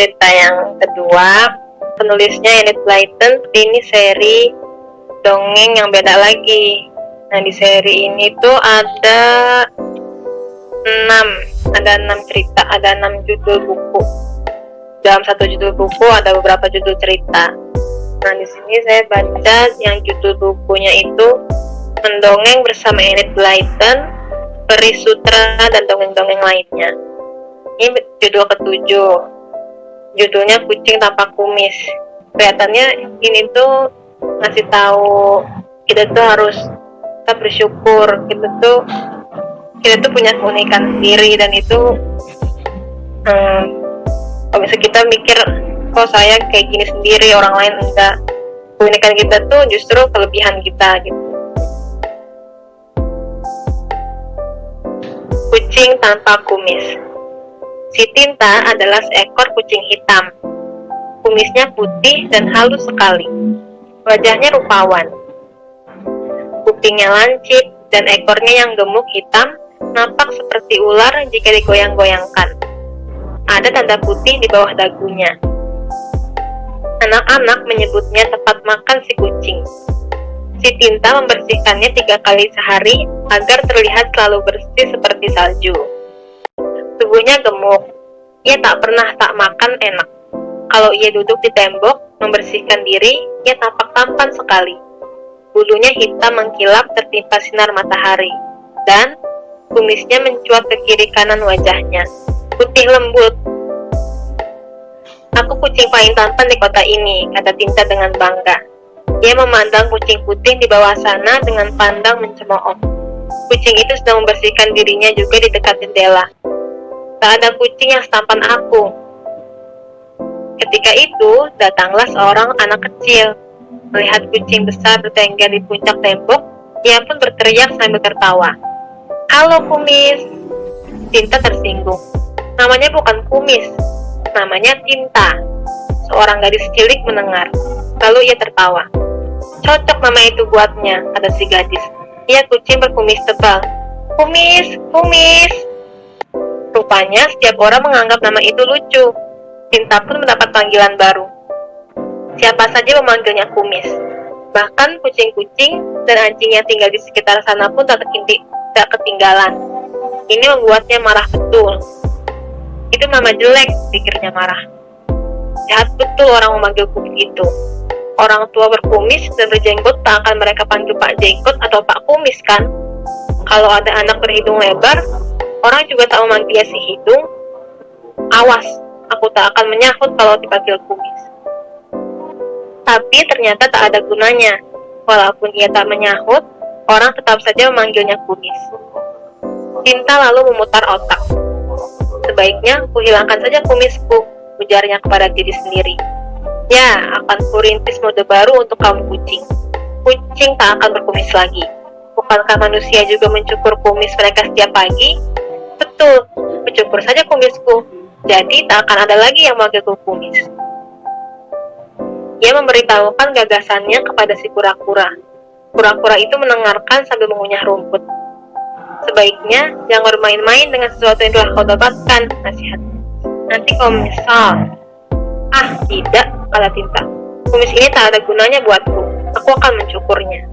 cerita yang kedua. Penulisnya Enid Blyton. Ini seri dongeng yang beda lagi. Nah, di seri ini tuh ada 6 cerita, ada 6 judul buku. Dalam satu judul buku ada beberapa judul cerita. Nah, di sini saya baca yang judul bukunya itu Mendongeng Bersama Enid Blyton, Peri Sutra dan dongeng-dongeng lainnya. Ini judul ke-7. Judulnya Kucing Tanpa Kumis. Kelihatannya ini tuh ngasih tahu kita tuh harus tetap bersyukur. Kita tuh punya keunikan sendiri, dan itu kalau misalnya kita mikir, kok saya kayak gini sendiri, orang lain enggak. Keunikan kita tuh justru kelebihan kita gitu. Kucing Tanpa Kumis. Si Tinta adalah seekor kucing hitam. Kumisnya putih dan halus sekali. Wajahnya rupawan. Kupingnya lancip dan ekornya yang gemuk hitam nampak seperti ular jika digoyang-goyangkan. Ada tanda putih di bawah dagunya. Anak-anak menyebutnya tempat makan si kucing. Si Tinta membersihkannya 3 kali sehari agar terlihat selalu bersih seperti salju. Tubuhnya gemuk. Ia tak pernah tak makan enak. Kalau ia duduk di tembok membersihkan diri, ia tampak tampan sekali. Bulunya hitam mengkilap tertimpa sinar matahari, dan kumisnya mencuat ke kiri kanan wajahnya. Putih lembut. Aku kucing paling tampan di kota ini, kata Tinta dengan bangga. Ia memandang kucing putih di bawah sana dengan pandang mencemooh. Kucing itu sedang membersihkan dirinya juga di dekat jendela. Tak ada kucing yang setampan aku. Ketika itu, datanglah seorang anak kecil. Melihat kucing besar bertengger di puncak tembok, ia pun berteriak sambil tertawa. Halo Kumis. Tinta tersinggung. Namanya bukan Kumis, namanya Tinta. Seorang gadis cilik mendengar. Lalu ia tertawa. Cocok nama itu buatnya, kata si gadis. Ia kucing berkumis tebal. Kumis, Kumis. Rupanya setiap orang menganggap nama itu lucu. Tinta pun mendapat panggilan baru. Siapa saja memanggilnya Kumis. Bahkan kucing-kucing dan anjing yang tinggal di sekitar sana pun tak ketinggalan. Ini membuatnya marah betul. Itu nama jelek, pikirnya marah. Jahat betul orang memanggil Kumis itu. Orang tua berkumis dan berjenggot tak akan mereka panggil Pak Jenggot atau Pak Kumis kan? Kalau ada anak berhidung lebar, orang juga tak memanggilnya si hidung. Awas, aku tak akan menyahut kalau dipanggil Kumis. Tapi ternyata tak ada gunanya. Walaupun ia tak menyahut, orang tetap saja memanggilnya Kumis. Tinta lalu memutar otak. Sebaiknya kuhilangkan saja kumisku, ujarnya kepada diri sendiri. Ya, akan kurintis mode baru untuk kamu kucing. Kucing tak akan berkumis lagi. Bukankah manusia juga mencukur kumis mereka setiap pagi? Betul, mencukur saja kumisku. Jadi tak akan ada lagi yang memanggilku Kumis. Ia memberitahukan gagasannya kepada si kura-kura. Kura-kura itu mendengarkan sambil mengunyah rumput. Sebaiknya jangan bermain-main dengan sesuatu yang telah kau dapatkan, nasihatnya. Nanti kau menyesal. Ah, tidak, kata Tinta. Kumis ini tak ada gunanya buatku. Aku akan mencukurnya.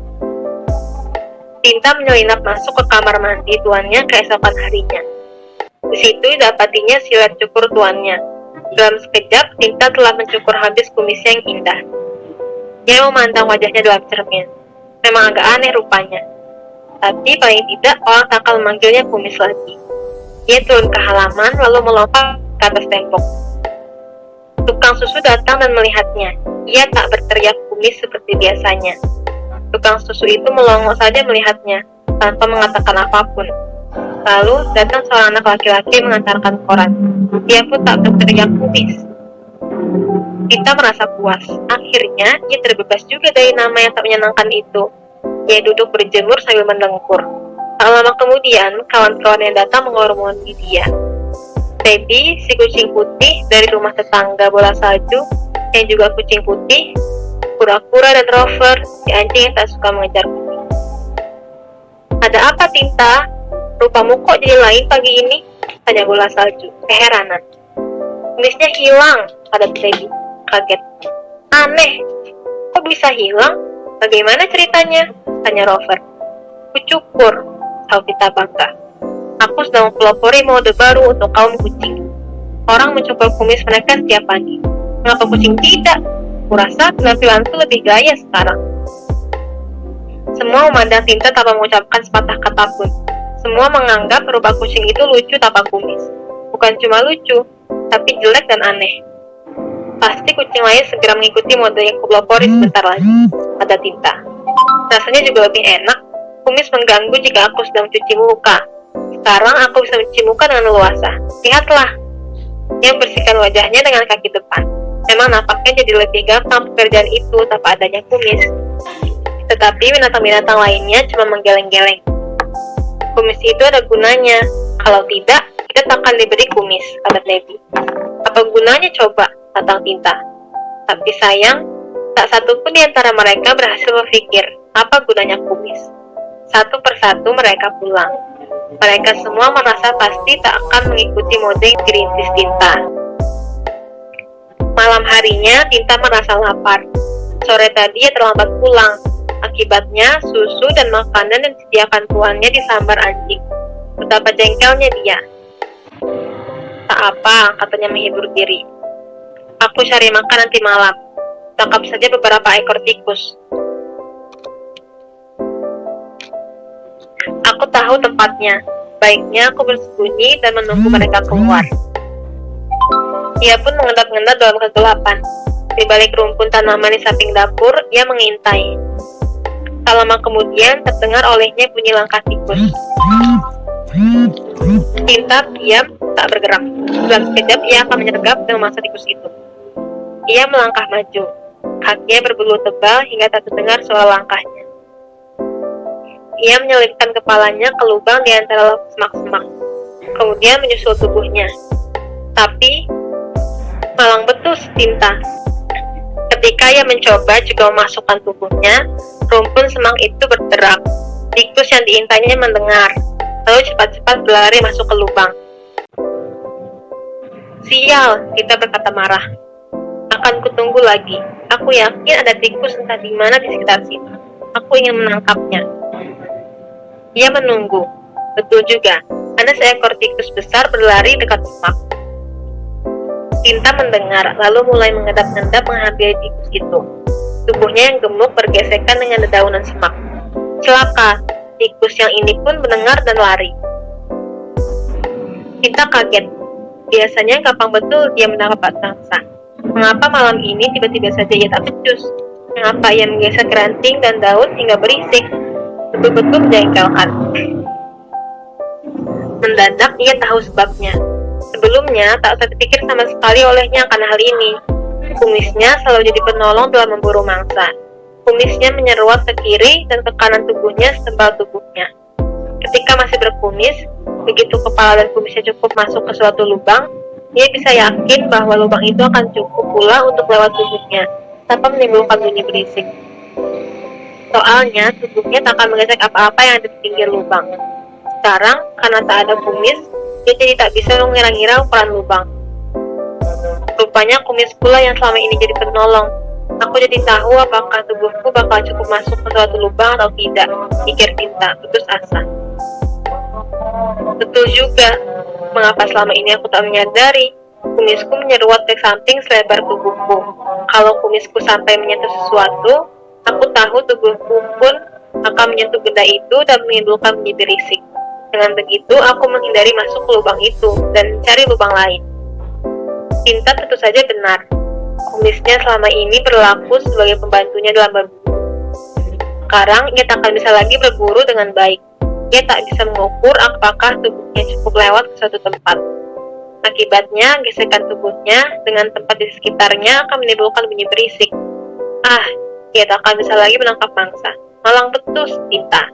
Tinta menyelinap masuk ke kamar mandi tuannya keesokan harinya. Di situ didapatinya silet cukur tuannya. Dalam sekejap, Tinta telah mencukur habis kumisnya yang indah. Ia memandang wajahnya dalam cermin. Memang agak aneh rupanya. Tapi paling tidak orang tak akan memanggilnya Kumis lagi. Ia turun ke halaman lalu melompat ke atas tembok. Tukang susu datang dan melihatnya. Ia tak berteriak Kumis seperti biasanya. Tukang susu itu melongo saja melihatnya, tanpa mengatakan apapun. Lalu datang seorang anak laki-laki mengantarkan koran. Dia pun tak berteriak Kumis. Tinta merasa puas. Akhirnya ia terbebas juga dari nama yang tak menyenangkan itu. Ia duduk berjemur sambil mendengkur. Tak lama kemudian, kawan-kawan yang datang menghormati dia. Baby, si kucing putih dari rumah tetangga bola salju, yang juga kucing putih, kura-kura dan Rover, si anjing yang tak suka mengejar kucing. Ada apa, Tinta? Rupamu kok jadi lain pagi ini? Tanya bola salju, keheranan. Kumisnya hilang, kata Teddy, kaget. Aneh, kok bisa hilang? Bagaimana ceritanya? Tanya Rover. Kucukur, tahu kita bangga. Aku sedang mempelopori mode baru untuk kaum kucing. Orang mencukur kumis mereka setiap pagi. Mengapa kucing tidak? Kurasa penampilanku lebih gaya sekarang. Semua memandang Tinta tanpa mengucapkan sepatah kata pun. Semua menganggap rubah kucing itu lucu tanpa kumis. Bukan cuma lucu, tapi jelek dan aneh. Pasti kucing lain segera mengikuti mode yang kupelopori sebentar lagi, kata Tinta. Rasanya juga lebih enak. Kumis mengganggu jika aku sedang mencuci muka. Sekarang aku bisa mencuci muka dengan leluasa. Lihatlah. Dia membersihkan wajahnya dengan kaki depan. Memang nampaknya jadi lebih gampang pekerjaan itu tanpa adanya kumis. Tetapi binatang-binatang lainnya cuma menggeleng-geleng. Kumis itu ada gunanya. Kalau tidak, kita tak akan diberi kumis, kata Teddy. Apa gunanya coba? Kata Tinta. Tapi sayang, tak satu pun di antara mereka berhasil berpikir apa gunanya kumis. Satu persatu mereka pulang. Mereka semua merasa pasti tak akan mengikuti mode yang dirintis Tinta. Malam harinya, Tinta merasa lapar. Sore tadi ia terlambat pulang. Akibatnya, susu dan makanan yang disediakan tuannya disambar anjing. Betapa jengkelnya dia. Tak apa, katanya menghibur diri. Aku cari makan nanti malam. Tangkap saja beberapa ekor tikus. Aku tahu tempatnya. Baiknya aku bersembunyi dan menunggu mereka keluar. Ia pun mengendap-endap dalam kegelapan. Di balik rumpun tanaman di samping dapur, ia mengintai. Tak lama kemudian terdengar olehnya bunyi langkah tikus. Tinta diam, tak bergerak. Dalam sekejap ia akan menyergap dan memangsa tikus itu. Ia melangkah maju. Kakinya berbulu tebal hingga tak terdengar suara langkahnya. Ia menyelipkan kepalanya ke lubang di antara semak-semak. Kemudian menyusul tubuhnya. Tapi malang betul Tinta. Ketika ia mencoba juga memasukkan tubuhnya, rumpun semak itu berderak. Tikus yang diintainya mendengar, lalu cepat-cepat berlari masuk ke lubang. Sial, Tinta berkata marah. Akan kutunggu lagi. Aku yakin ada tikus entah di mana di sekitar sini. Aku ingin menangkapnya. Ia menunggu. Betul juga, ada seekor tikus besar berlari dekat semak. Tinta mendengar, lalu mulai mengendap-endap menghampiri tikus itu. Tubuhnya yang gemuk bergesekan dengan dedaunan semak. Celaka, tikus yang ini pun mendengar dan lari. Tinta kaget. Biasanya gampang betul dia menangkap angsa. Mengapa malam ini tiba-tiba saja ia tak becus? Mengapa ia menggesek ranting dan daun hingga berisik? Betul-betul menjengkelkan. Mendadak ia tahu sebabnya. Sebelumnya tak usah dipikir sama sekali olehnya akan hal ini. Kumisnya selalu jadi penolong dalam memburu mangsa. Kumisnya menyeruat ke kiri dan ke kanan tubuhnya setebal tubuhnya. Ketika masih berkumis, begitu kepala dan kumisnya cukup masuk ke suatu lubang, dia bisa yakin bahwa lubang itu akan cukup pula untuk lewat tubuhnya, tanpa menimbulkan bunyi berisik. Soalnya, tubuhnya tak akan menggesek apa-apa yang ada di pinggir lubang. Sekarang, karena tak ada kumis, dia jadi tak bisa mengira-ngira ukuran lubang. Rupanya kumis pula yang selama ini jadi penolong. Aku jadi tahu apakah tubuhku bakal cukup masuk ke suatu lubang atau tidak, pikir Tinta, putus asa. Betul juga, mengapa selama ini aku tak menyadari? Kumisku menyeruat ke samping selebar tubuhku. Kalau kumisku sampai menyentuh sesuatu, aku tahu tubuhku pun akan menyentuh benda itu dan menimbulkan bunyi berisik. Dengan begitu, aku menghindari masuk ke lubang itu dan mencari lubang lain. Tinta tentu saja benar. Kumisnya selama ini berlaku sebagai pembantunya dalam berburu. Sekarang, ia tak akan bisa lagi berburu dengan baik. Ia tak bisa mengukur apakah tubuhnya cukup lewat ke suatu tempat. Akibatnya, gesekan tubuhnya dengan tempat di sekitarnya akan menimbulkan bunyi berisik. Ia tak akan bisa lagi menangkap mangsa. Malang betul, Tinta.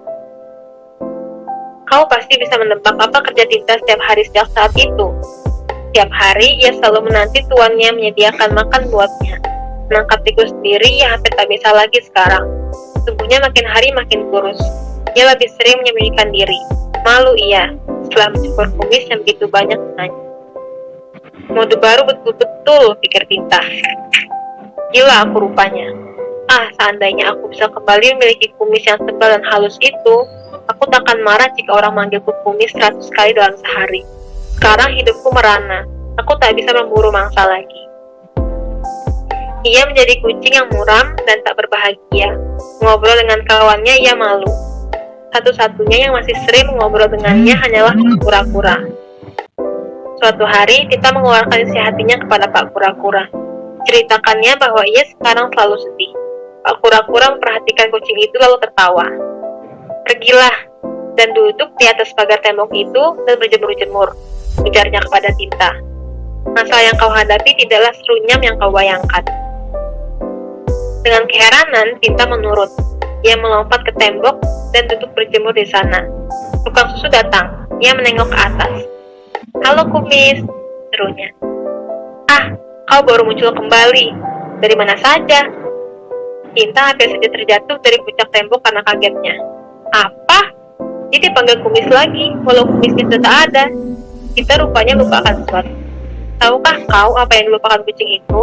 Kau pasti bisa menebak apa kerja Tinta setiap hari sejak saat itu. Setiap hari, ia selalu menanti tuannya menyediakan makan buatnya. Menangkap tikus sendiri, ia hampir tak bisa lagi sekarang. Tubuhnya makin hari makin kurus. Ia lebih sering menyembunyikan diri. Malu ia, setelah mencukur kumis yang begitu banyak dengannya. Mode baru betul-betul, pikir Tinta. Gila aku rupanya. Seandainya aku bisa kembali memiliki kumis yang tebal dan halus itu, aku takkan marah jika orang manggilku kumis 100 kali dalam sehari. Sekarang hidupku merana, aku tak bisa memburu mangsa lagi. Ia menjadi kucing yang muram dan tak berbahagia. Mengobrol dengan kawannya ia malu. Satu-satunya yang masih sering mengobrol dengannya hanyalah kura-kura. Suatu hari, Tinta mengeluarkan isi hatinya kepada Pak Kura-kura. Ceritakannya bahwa ia sekarang selalu sedih. Pak Kura-kura memperhatikan kucing itu lalu tertawa. Pergilah dan duduk di atas pagar tembok itu dan berjemur-jemur, ujarnya kepada Tinta. Masalah yang kau hadapi tidaklah serunyam yang kau bayangkan. Dengan keheranan, Tinta menurut. Ia melompat ke tembok dan duduk berjemur di sana. Tukang susu datang. Ia menengok ke atas. Halo kumis, serunya. Kau baru muncul kembali. Dari mana saja? Tinta hampir saja terjatuh dari puncak tembok karena kagetnya. Apa? Dia dipanggil kumis lagi, walau kumisnya sudah tak ada. Tinta rupanya lupakan sesuatu. Tahukah kau apa yang dilupakan kucing itu?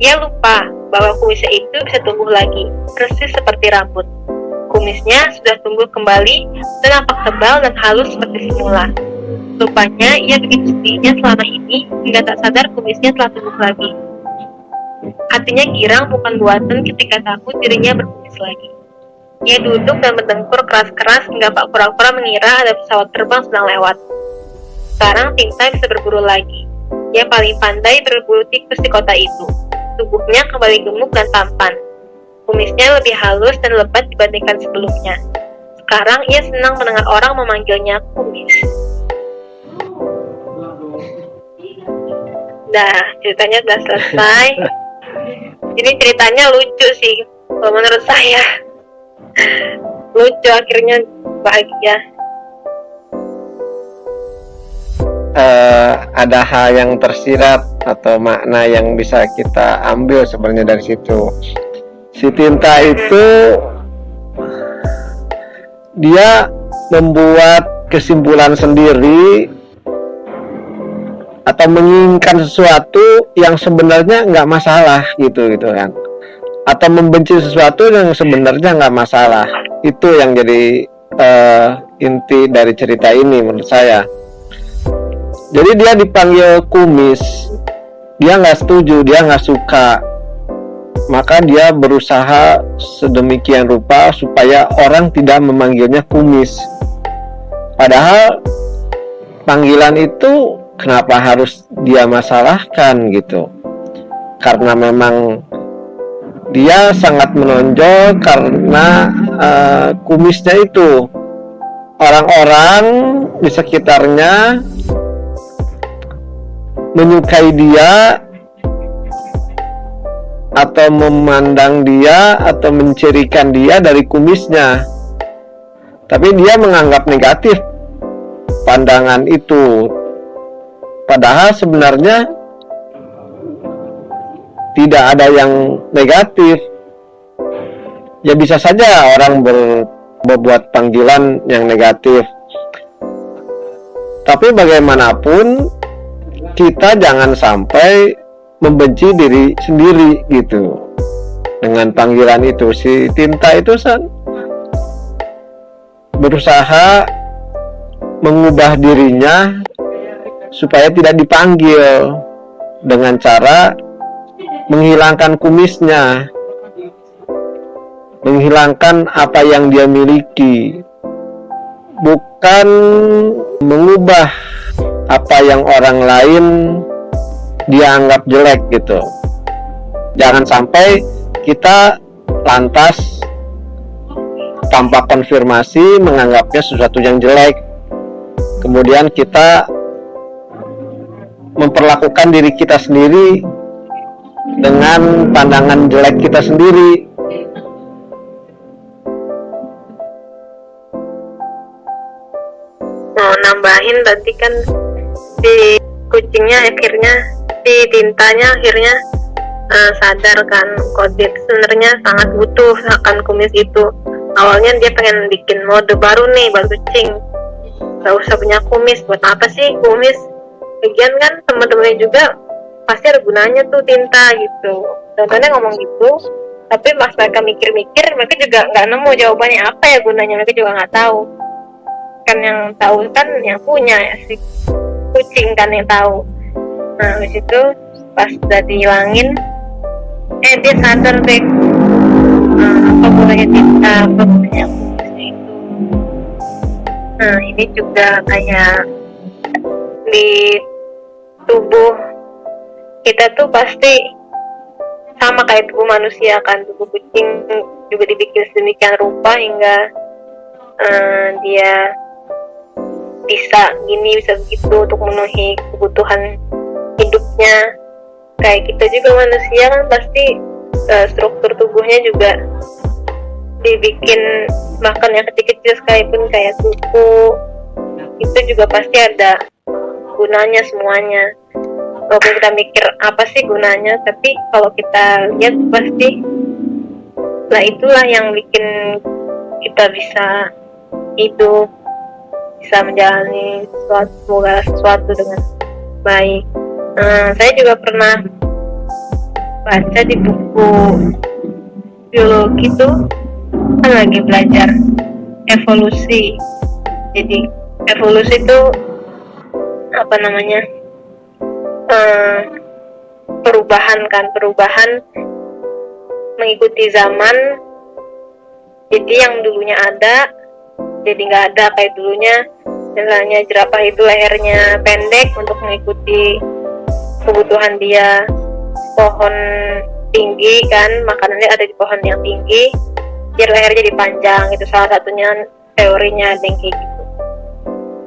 Ia lupa bahwa kumisnya itu bisa tumbuh lagi, persis seperti rambut. Kumisnya sudah tumbuh kembali dan nampak tebal dan halus seperti semula. Rupanya ia begitu sedihnya selama ini hingga tak sadar kumisnya telah tumbuh lagi. Hatinya girang bukan buatan ketika takut dirinya berkumis lagi. Ia duduk dan mendengkur keras-keras hingga Pak Kura-kura mengira ada pesawat terbang sedang lewat. Sekarang Tinta bisa berburu lagi. Ia paling pandai berburu tikus di kota itu. Tubuhnya kembali gemuk dan tampan. Kumisnya lebih halus dan lebat dibandingkan sebelumnya. Sekarang ia senang mendengar orang memanggilnya kumis. Ceritanya sudah selesai. Ini ceritanya lucu sih, kalau menurut saya. Lucu, akhirnya bahagia. Ada hal yang tersirat atau makna yang bisa kita ambil sebenarnya dari situ. Si Tinta itu dia membuat kesimpulan sendiri atau menginginkan sesuatu yang sebenarnya nggak masalah gitu kan, atau membenci sesuatu yang sebenarnya nggak masalah. Itu yang jadi inti dari cerita ini menurut saya. Jadi dia dipanggil kumis, dia nggak setuju, dia nggak suka, maka dia berusaha sedemikian rupa supaya orang tidak memanggilnya kumis. Padahal panggilan itu kenapa harus dia masalahkan gitu? Karena memang dia sangat menonjol karena kumisnya itu. Orang-orang di sekitarnya menyukai dia atau memandang dia atau mencirikan dia dari kumisnya. Tapi dia menganggap negatif pandangan itu. Padahal sebenarnya tidak ada yang negatif. Ya bisa saja orang berbuat panggilan yang negatif. Tapi bagaimanapun kita jangan sampai membenci diri sendiri gitu. Dengan panggilan itu, si Tinta itu berusaha mengubah dirinya supaya tidak dipanggil dengan cara menghilangkan kumisnya, menghilangkan apa yang dia miliki, bukan mengubah apa yang orang lain dia anggap jelek gitu. Jangan sampai kita lantas tanpa konfirmasi menganggapnya sesuatu yang jelek, kemudian kita memperlakukan diri kita sendiri dengan pandangan jelek kita sendiri. Mau nambahin tadi kan si kucingnya akhirnya, si Tintanya akhirnya sadar kan kalau dia sebenarnya sangat butuh akan kumis itu. Awalnya dia pengen bikin mode baru nih buat kucing, gak usah punya kumis. Buat apa sih kumis? Lagian kan teman-temannya juga pasti ada gunanya tuh tinta gitu. Contohnya ngomong gitu, tapi pas mereka mikir-mikir, mereka juga nggak nemu jawabannya apa ya gunanya, mereka juga nggak tahu. Kan yang tahu kan yang punya ya, si kucing kan yang tahu. Nah habis itu pas udah dihilangin, dia sadar deh apa gunanya tinta, apa gunanya fungsinya itu. Nah ini juga kayak di tubuh kita tuh pasti sama kayak tubuh manusia kan, tubuh kucing juga dibikin sedemikian rupa hingga dia bisa gini bisa begitu untuk memenuhi kebutuhan hidupnya. Kayak kita juga manusia kan pasti struktur tubuhnya juga dibikin, bahkan yang kecil-kecil sekalipun kayak kuku itu juga pasti ada gunanya semuanya. Walaupun kita mikir apa sih gunanya, tapi kalau kita lihat pasti lah itulah yang bikin kita bisa hidup, bisa menjalani sesuatu dengan baik. Saya juga pernah baca di buku biologi tuh kan lagi belajar evolusi. Jadi evolusi itu apa namanya, perubahan mengikuti zaman. Jadi yang dulunya ada jadi nggak ada kayak dulunya. Misalnya jerapah itu lehernya pendek untuk mengikuti kebutuhan dia. Pohon tinggi kan, makanannya ada di pohon yang tinggi, biar lehernya jadi panjang. Itu salah satunya teorinya ada yang kayak gitu.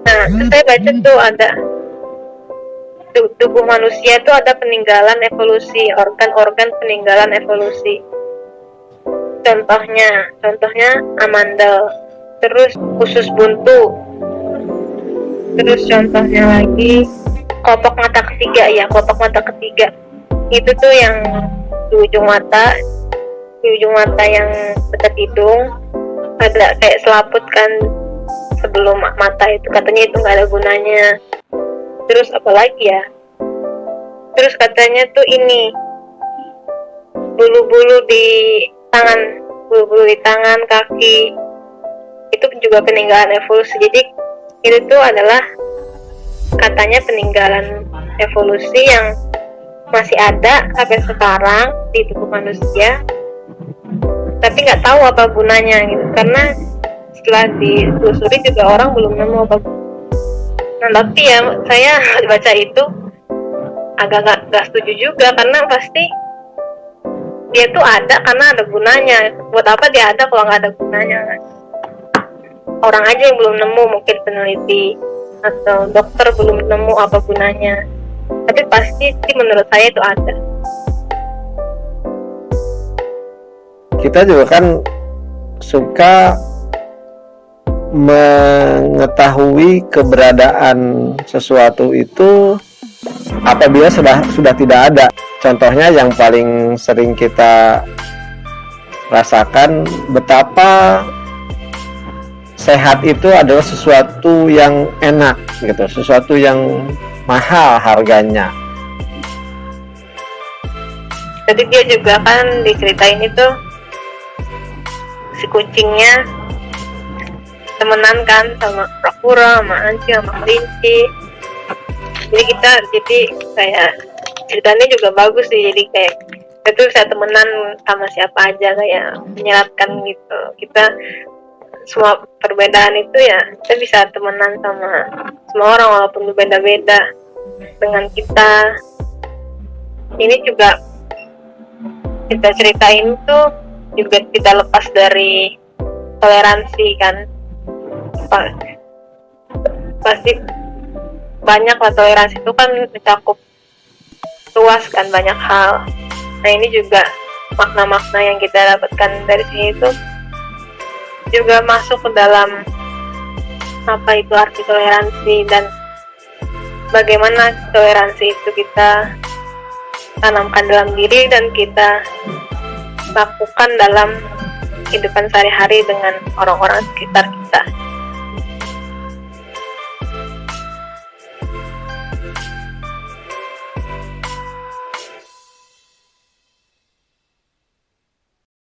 Nah terus saya baca tuh ada tubuh manusia itu ada peninggalan evolusi, organ-organ peninggalan evolusi. Contohnya amandel, terus usus buntu, terus contohnya lagi kelopak mata ketiga. Itu tuh yang di ujung mata yang dekat hidung ada kayak selaput kan sebelum mata itu, katanya itu nggak ada gunanya. Terus apalagi ya, terus katanya tuh ini bulu-bulu di tangan kaki itu juga peninggalan evolusi. Jadi itu tuh adalah katanya peninggalan evolusi yang masih ada sampai sekarang di tubuh manusia, tapi nggak tahu apa gunanya gitu, karena setelah ditelusuri juga orang belum nemu apa. Nah tapi ya saya baca itu agak nggak setuju juga, karena pasti dia tuh ada karena ada gunanya. Buat apa dia ada kalau nggak ada gunanya? Orang aja yang belum nemu, mungkin peneliti atau dokter belum nemu apa gunanya, tapi pasti sih menurut saya itu ada. Kita juga kan suka mengetahui keberadaan sesuatu itu apabila sudah tidak ada. Contohnya yang paling sering kita rasakan betapa sehat itu adalah sesuatu yang enak gitu, sesuatu yang mahal harganya. Jadi dia juga kan diceritain itu si kucingnya temenan kan sama kura-kura, sama anjing, sama kelinci. Jadi kayak ceritanya juga bagus sih. Jadi kayak kita tuh bisa temenan sama siapa aja, kayak menyeratkan gitu. Kita semua perbedaan itu ya kita bisa temenan sama semua orang walaupun berbeda-beda dengan kita. Ini juga kita ceritain tuh juga tidak lepas dari toleransi kan. Pasti banyak lah, toleransi itu kan mencakup luas kan, banyak hal. Nah ini juga makna-makna yang kita dapatkan dari sini itu juga masuk ke dalam apa itu arti toleransi, dan bagaimana toleransi itu kita tanamkan dalam diri dan kita lakukan dalam kehidupan sehari-hari dengan orang-orang sekitar kita.